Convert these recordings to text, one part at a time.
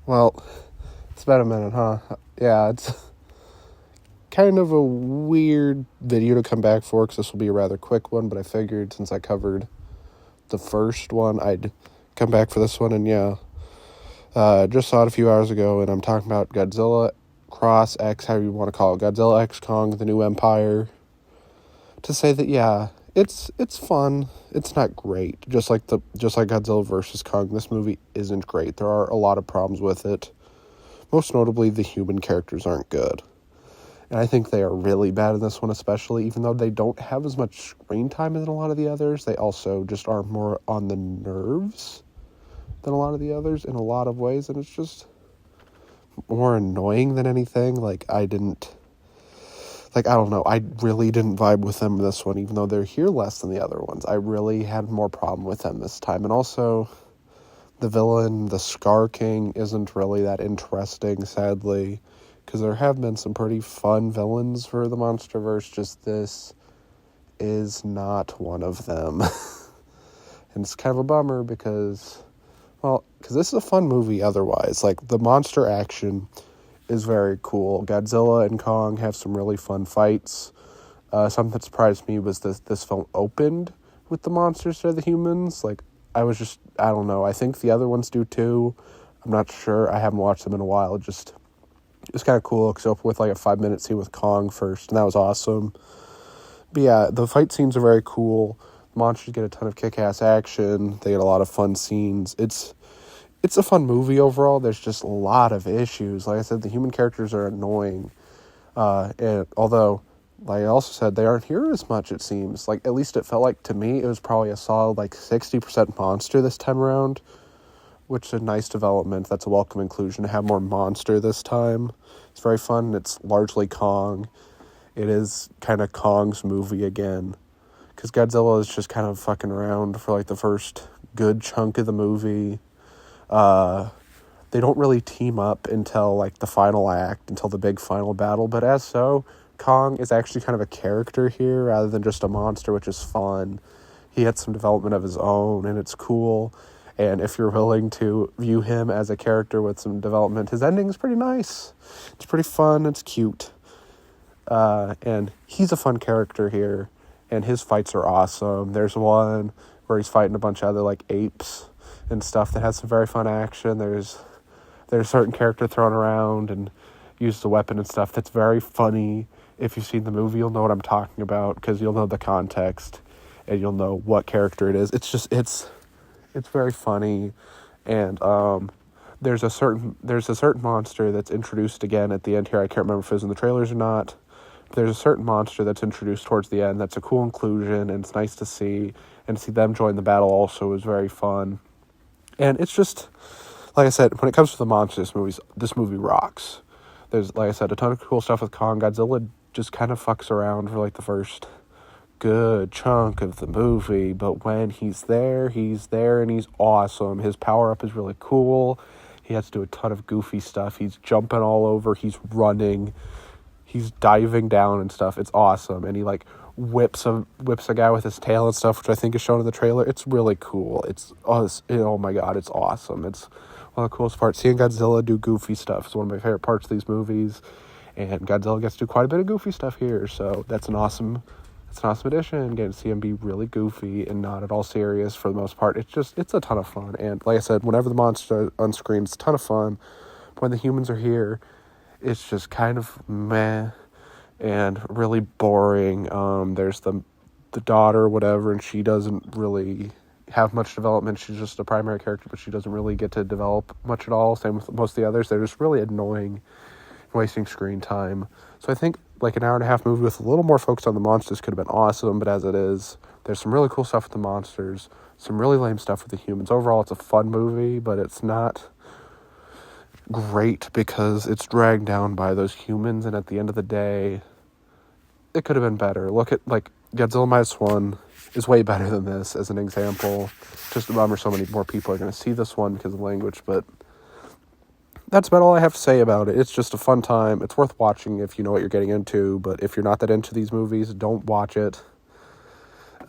Well, it's been a minute, huh? Yeah, it's kind of a weird video to come back for because this will be a rather quick one, but I figured since I covered the first one, I'd come back for this one, and yeah. Just saw it a few hours ago, and I'm talking about Godzilla Cross X, however you want to call it, Godzilla X Kong, The New Empire. To say that, yeah, it's fun. It's not great. Just like Godzilla versus Kong, this movie isn't great. There are a lot of problems with it. Most notably, the human characters aren't good. And I think they are really bad in this one especially, even though they don't have as much screen time as a lot of the others. They also just are more on the nerves than a lot of the others in a lot of ways, and it's just more annoying than anything. I don't know, I really didn't vibe with them in this one, even though they're here less than the other ones. I really had more problem with them this time, and also the villain, the Scar King, isn't really that interesting, sadly, because there have been some pretty fun villains for the Monsterverse, just this is not one of them. And it's kind of a bummer because this is a fun movie otherwise. The monster action is very cool. Godzilla and Kong have some really fun fights. Something that surprised me was this film opened with the monsters to the humans. I don't know. I think the other ones do too. I'm not sure. I haven't watched them in a while. It was kind of cool because it opened with a 5-minute scene with Kong first, and that was awesome. But yeah, the fight scenes are very cool. The monsters get a ton of kick-ass action. They get a lot of fun scenes. It's a fun movie overall. There's just a lot of issues. Like I said, the human characters are annoying. And although, like I also said, they aren't here as much, it seems. At least it felt like to me, it was probably a solid 60% monster this time around, which is a nice development. That's a welcome inclusion to have more monster this time. It's very fun. It's largely Kong. It is kind of Kong's movie again, because Godzilla is just kind of fucking around for the first good chunk of the movie. They don't really team up until the final act, until the big final battle, but Kong is actually kind of a character here rather than just a monster, which is fun. He had some development of his own, and it's cool. And if you're willing to view him as a character with some development, his ending is pretty nice. It's pretty fun. It's cute. And he's a fun character here, and his fights are awesome. There's one where he's fighting a bunch of other apes and stuff that has some very fun action. There's a certain character thrown around and uses a weapon and stuff that's very funny. If you've seen the movie, you'll know what I'm talking about, because you'll know the context and you'll know what character it is. It's very funny. And there's a certain monster that's introduced again at the end here. I can't remember if it was in the trailers or not. There's a certain monster that's introduced towards the end that's a cool inclusion, and it's nice to see. And to see them join the battle also is very fun. And it's just, like I said, when it comes to the monsters movies, this movie rocks. There's, like I said, a ton of cool stuff with Kong. Godzilla just kind of fucks around for the first good chunk of the movie, but when he's there and he's awesome. His power-up is really cool. He has to do a ton of goofy stuff. He's jumping all over. He's running. He's diving down and stuff. It's awesome. And he whips a guy with his tail and stuff, which I think is shown in the trailer. It's really cool. Oh my god, it's awesome. It's one of the coolest parts. Seeing Godzilla do goofy stuff is one of my favorite parts of these movies, and Godzilla gets to do quite a bit of goofy stuff here, so that's an awesome addition. Getting to see him be really goofy and not at all serious for the most part. It's a ton of fun, and like I said, whenever the monster on screen, it's a ton of fun. But when the humans are here, it's just kind of meh and really boring. There's the daughter, whatever, and she doesn't really have much development. She's just a primary character, but she doesn't really get to develop much at all. Same with most of the others. They're just really annoying, wasting screen time. So I think an hour-and-a-half movie with a little more focus on the monsters could have been awesome, but as it is, there's some really cool stuff with the monsters, some really lame stuff with the humans. Overall, it's a fun movie, but it's not great because it's dragged down by those humans, and at the end of the day, it could have been better. Look at Godzilla Minus One is way better than this as an example. Just a bummer so many more people are going to see this one because of language, but that's about all I have to say about it. It's just a fun time. It's worth watching if you know what you're getting into, but if you're not that into these movies, don't watch it.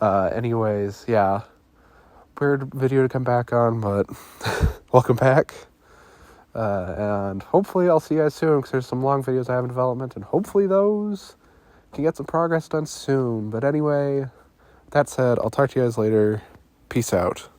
Anyways, yeah. Weird video to come back on, but welcome back. And hopefully I'll see you guys soon, because there's some long videos I have in development, and hopefully those can get some progress done soon. But anyway, that said, I'll talk to you guys later. Peace out.